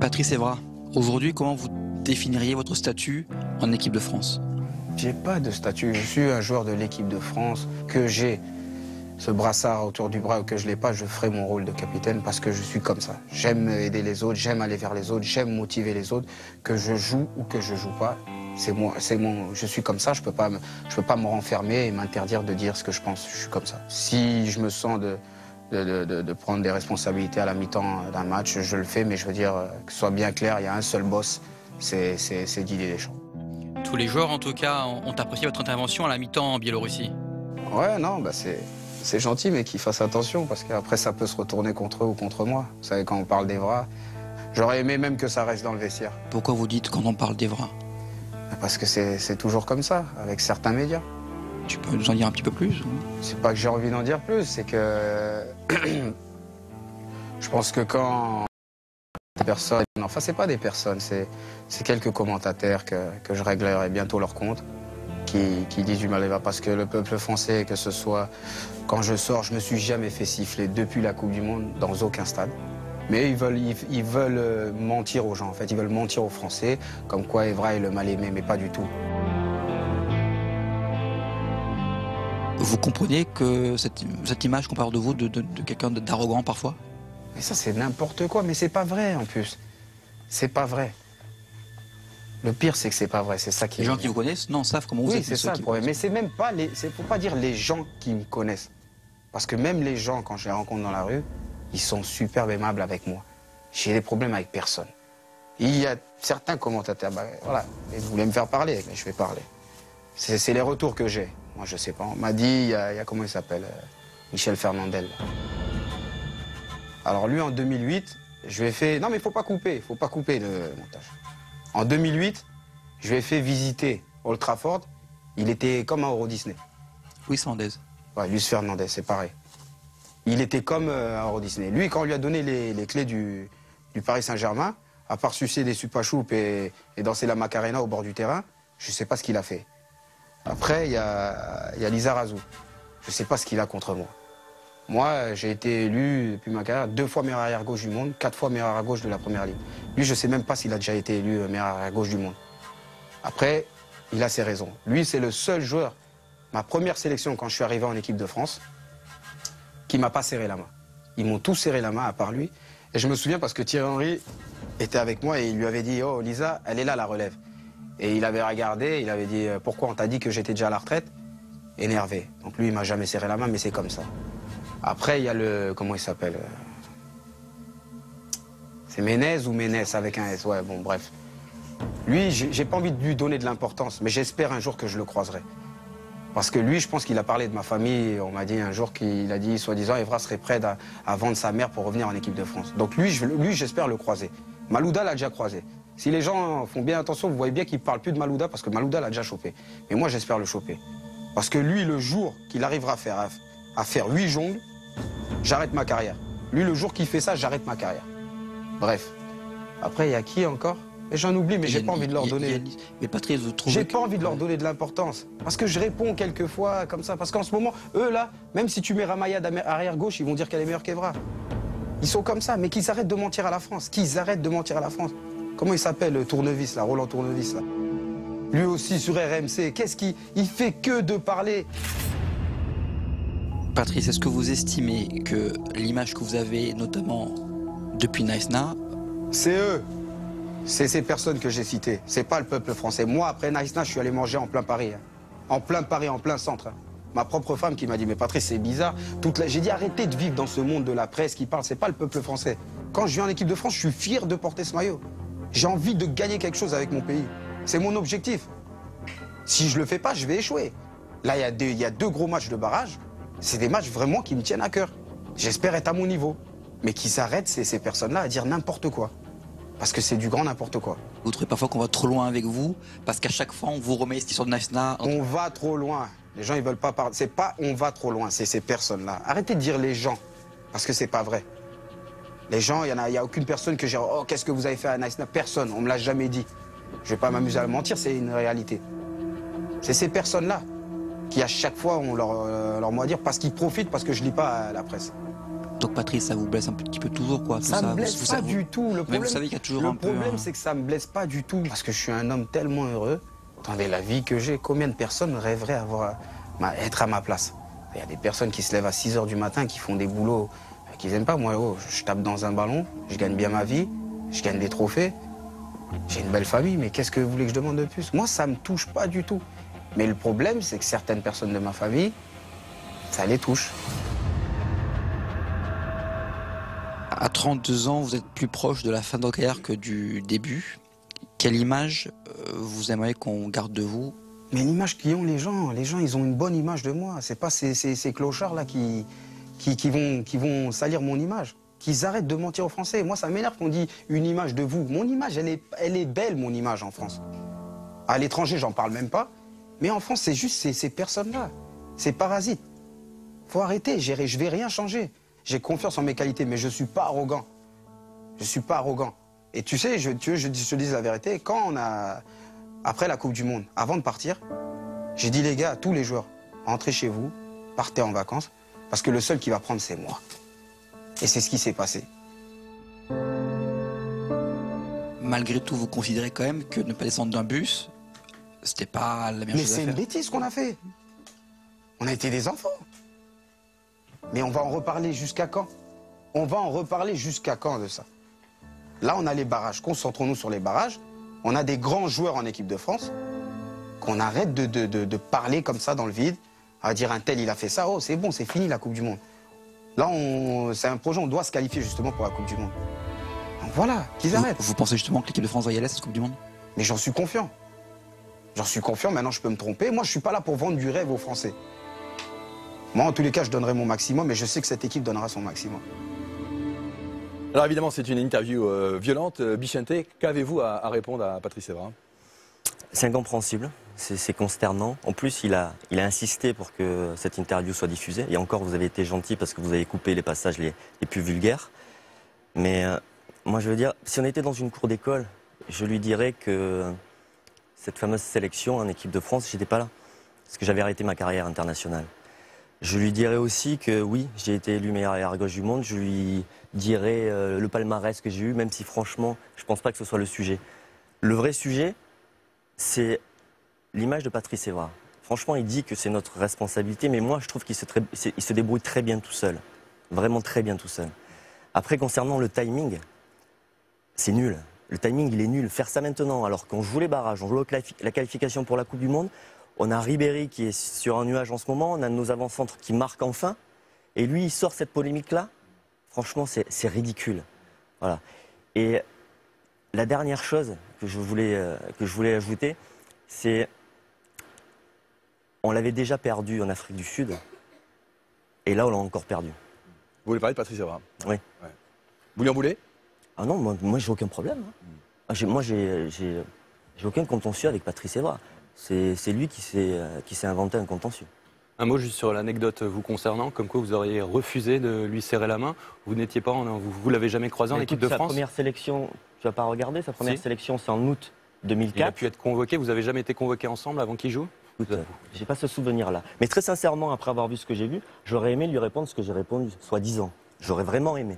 Patrice Evra, aujourd'hui, comment vous définiriez votre statut en équipe de France? J'ai pas de statut. Je suis un joueur de l'équipe de France. Que j'ai ce brassard autour du bras ou que je l'ai pas, je ferai mon rôle de capitaine parce que je suis comme ça. J'aime aider les autres, j'aime aller vers les autres, j'aime motiver les autres. Que je joue ou que je joue pas, c'est moi, je suis comme ça. Je peux pas me renfermer et m'interdire de dire ce que je pense. Je suis comme ça. Si je me sens de prendre des responsabilités à la mi-temps d'un match, je le fais, mais je veux dire que ce soit bien clair, il y a un seul boss, c'est Didier Deschamps. Tous les joueurs, en tout cas, ont apprécié votre intervention à la mi-temps en Biélorussie. Ouais, non, bah c'est gentil, mais qu'ils fassent attention, parce qu'après, ça peut se retourner contre eux ou contre moi. Vous savez, quand on parle d'Evra, j'aurais aimé même que ça reste dans le vestiaire. Pourquoi vous dites quand on parle d'Evra? Parce que c'est toujours comme ça, avec certains médias. Tu peux nous en dire un petit peu plus? C'est pas que j'ai envie d'en dire plus, c'est que... je pense que quand... des personnes... Enfin, c'est pas des personnes, c'est quelques commentateurs que je réglerai bientôt leur compte, qui disent du mal à Evra, parce que le peuple français, que ce soit quand je sors, je me suis jamais fait siffler depuis la Coupe du Monde dans aucun stade. Mais ils veulent mentir aux gens, en fait, ils veulent mentir aux Français, comme quoi Evra est le mal-aimé, mais pas du tout. Vous comprenez que cette image qu'on parle de vous, de quelqu'un d'arrogant parfois? Mais ça, c'est n'importe quoi, mais c'est pas vrai en plus. C'est pas vrai. Le pire, c'est que c'est pas vrai, c'est ça qui... Les gens qui vous connaissent, non, savent comment vous êtes. Oui, c'est ça le problème. Mais c'est même pas les... Faut pas dire les gens qui me connaissent. Parce que même les gens, quand je les rencontre dans la rue, ils sont super aimables avec moi. J'ai des problèmes avec personne. Il y a certains commentateurs, bah, voilà, ils voulaient me faire parler, mais je vais parler. C'est les retours que j'ai. Moi, je sais pas. On m'a dit, il y a comment il s'appelle, Michel Fernandel. Alors lui, en 2008, je lui ai fait... Non, mais il faut pas couper le montage. En 2008, je lui ai fait visiter Old Trafford. Il était comme un Euro Disney. Luis Fernandez. Ouais, Luis Fernandez, c'est pareil. Il était comme un Euro Disney. Lui, quand on lui a donné les clés du Paris Saint-Germain, à part sucer des supachoups et danser la Macarena au bord du terrain, je sais pas ce qu'il a fait. Après, il y a Lizarazu. Je sais pas ce qu'il a contre moi. Moi, j'ai été élu depuis ma carrière 2 fois meilleur arrière-gauche du monde, 4 fois meilleur arrière-gauche de la première ligue. Lui, je sais même pas s'il a déjà été élu meilleur arrière-gauche du monde. Après, il a ses raisons. Lui, c'est le seul joueur, ma première sélection quand je suis arrivé en équipe de France, qui m'a pas serré la main. Ils m'ont tous serré la main à part lui. Et je me souviens parce que Thierry Henry était avec moi et il lui avait dit « Oh, Lisa, elle est là, la relève ». Et il avait regardé, il avait dit « Pourquoi on t'a dit que j'étais déjà à la retraite ?» Énervé. Donc lui, il m'a jamais serré la main, mais c'est comme ça. Après, il y a le... Comment il s'appelle? C'est Ménez ou Ménès avec un S? Ouais, bon, bref. Lui, j'ai pas envie de lui donner de l'importance, mais j'espère un jour que je le croiserai. Parce que lui, je pense qu'il a parlé de ma famille. On m'a dit un jour qu'il a dit, soi-disant, Evra serait prêt à vendre sa mère pour revenir en équipe de France. Donc lui, j'espère le croiser. Malouda l'a déjà croisé. Si les gens font bien attention, vous voyez bien qu'il ne parle plus de Malouda parce que Malouda l'a déjà chopé. Mais moi, j'espère le choper. Parce que lui, le jour qu'il arrivera à faire 8 jongles, j'arrête ma carrière. Lui, le jour qu'il fait ça, j'arrête ma carrière. Bref. Après, il y a qui encore? Et j'en oublie, mais j'ai pas envie de leur donner... Mais Patrice, vous trouvez... J'ai pas envie de leur donner de l'importance. Parce que je réponds quelquefois comme ça. Parce qu'en ce moment, eux, là, même si tu mets Ramayad arrière-gauche, ils vont dire qu'elle est meilleure qu'Evra. Ils sont comme ça, mais qu'ils arrêtent de mentir à la France. Qu'ils arrêtent de mentir à la France. Comment il s'appelle, Tournevis, là, Roland Tournevis, là? Lui aussi, sur RMC, qu'est-ce qu'il... Il fait que de parler. Patrice, est-ce que vous estimez que l'image que vous avez, notamment depuis Naïsna... C'est eux. C'est ces personnes que j'ai citées. C'est pas le peuple français. Moi, après Naïsna, je suis allé manger en plein Paris. Hein. En plein Paris, en plein centre. Hein. Ma propre femme qui m'a dit, mais Patrice, c'est bizarre. J'ai dit, arrêtez de vivre dans ce monde de la presse qui parle. C'est pas le peuple français. Quand je viens en équipe de France, je suis fier de porter ce maillot. J'ai envie de gagner quelque chose avec mon pays. C'est mon objectif. Si je le fais pas, je vais échouer. Là, il y a 2 gros matchs de barrage. C'est des matchs vraiment qui me tiennent à cœur. J'espère être à mon niveau. Mais qu'ils s'arrêtent, ces personnes-là, à dire n'importe quoi. Parce que c'est du grand n'importe quoi. Vous trouvez parfois qu'on va trop loin avec vous? Parce qu'à chaque fois, on vous remet cette histoire de Naïsna... On va trop loin. Les gens, ils veulent pas parler. C'est pas on va trop loin, c'est ces personnes-là. Arrêtez de dire les gens, parce que c'est pas vrai. Les gens, il y a aucune personne que j'ai... Oh, qu'est-ce que vous avez fait à Naïsna? Personne, on me l'a jamais dit. Je vais pas m'amuser à le mentir, c'est une réalité. C'est ces personnes-là qui, à chaque fois, ont leur mot à dire parce qu'ils profitent, parce que je lis pas la presse. tant que Patrice, ça vous blesse un petit peu toujours, quoi. Ça me blesse pas du tout. Mais vous savez qu'il y a toujours un peu... Le problème, c'est que ça me blesse pas du tout. Parce que je suis un homme tellement heureux. Attendez, la vie que j'ai, combien de personnes rêveraient être à ma place? Il y a des personnes qui se lèvent à 6 h du matin, qui font des boulots qu'ils n'aiment pas. Moi, je tape dans un ballon, je gagne bien ma vie, je gagne des trophées. J'ai une belle famille, mais qu'est-ce que vous voulez que je demande de plus? Moi, ça me touche pas du tout. Mais le problème, c'est que certaines personnes de ma famille, ça les touche. À 32 ans, vous êtes plus proche de la fin de votre carrière que du début. Quelle image vous aimeriez qu'on garde de vous? Mais l'image qu'ont les gens, ils ont une bonne image de moi. C'est pas ces clochards-là qui vont salir mon image. Qu'ils arrêtent de mentir aux Français. Moi, ça m'énerve qu'on dit une image de vous. Mon image, elle est belle, mon image en France. À l'étranger, j'en parle même pas. Mais en France, c'est juste ces personnes-là. Ces parasites. Faut arrêter, je vais rien changer. J'ai confiance en mes qualités, mais je suis pas arrogant. Je suis pas arrogant. Et tu sais, je te dis la vérité, après la Coupe du Monde, avant de partir, j'ai dit les gars, à tous les joueurs, rentrez chez vous, partez en vacances, parce que le seul qui va prendre, c'est moi. Et c'est ce qui s'est passé. Malgré tout, vous considérez quand même que ne pas descendre d'un bus, c'était pas la meilleure chose à faire? Mais c'est une bêtise qu'on a fait. On a été des enfants. Mais on va en reparler jusqu'à quand? On va en reparler jusqu'à quand de ça? Là, on a les barrages. Concentrons-nous sur les barrages. On a des grands joueurs en équipe de France. Qu'on arrête de parler comme ça dans le vide, à dire un tel, il a fait ça. Oh, c'est bon, c'est fini la Coupe du Monde. Là, c'est un projet, on doit se qualifier justement pour la Coupe du Monde. Donc voilà, qu'ils arrêtent. Vous pensez justement que l'équipe de France va y aller à cette Coupe du Monde? Mais j'en suis confiant. J'en suis confiant, maintenant je peux me tromper. Moi, je suis pas là pour vendre du rêve aux Français. Moi, en tous les cas, je donnerai mon maximum, mais je sais que cette équipe donnera son maximum. Alors évidemment, c'est une interview violente. Bichente, qu'avez-vous à répondre à Patrice Evra? C'est incompréhensible, c'est consternant. En plus, il a insisté pour que cette interview soit diffusée. Et encore, vous avez été gentil parce que vous avez coupé les passages les plus vulgaires. Mais moi, je veux dire, si on était dans une cour d'école, je lui dirais que cette fameuse sélection en équipe de France, j'étais pas là. Parce que j'avais arrêté ma carrière internationale. Je lui dirais aussi que oui, j'ai été élu meilleur arrière gauche du monde. Je lui dirais le palmarès que j'ai eu, même si franchement, je pense pas que ce soit le sujet. Le vrai sujet, c'est l'image de Patrice Evra. Franchement, il dit que c'est notre responsabilité, mais moi, je trouve qu'il se débrouille très bien tout seul. Vraiment très bien tout seul. Après, concernant le timing, c'est nul. Le timing, il est nul. Faire ça maintenant, alors qu'on joue les barrages, on joue la qualification pour la Coupe du Monde, on a Ribéry qui est sur un nuage en ce moment, on a nos avant-centres qui marquent enfin, et lui, il sort cette polémique-là. Franchement, c'est ridicule. Voilà. Et la dernière chose que je voulais ajouter, c'est on l'avait déjà perdu en Afrique du Sud, et là, on l'a encore perdu. Vous voulez parler de Patrice Evra? Oui. Ouais. Vous lui en voulez? Ah non, moi j'ai aucun problème. Moi, j'ai aucun contentieux avec Patrice Evra. C'est lui qui s'est inventé un contentieux. Un mot juste sur l'anecdote vous concernant, comme quoi vous auriez refusé de lui serrer la main. Vous n'étiez pas, vous l'avez jamais croisé en équipe de France? Sa première sélection, tu vas pas regarder, sa première sélection c'est en août 2004. Il a pu être convoqué, vous avez jamais été convoqué ensemble avant qu'il joue? J'ai pas ce souvenir-là. Mais très sincèrement, après avoir vu ce que j'ai vu, j'aurais aimé lui répondre ce que j'ai répondu, soi-disant. J'aurais vraiment aimé.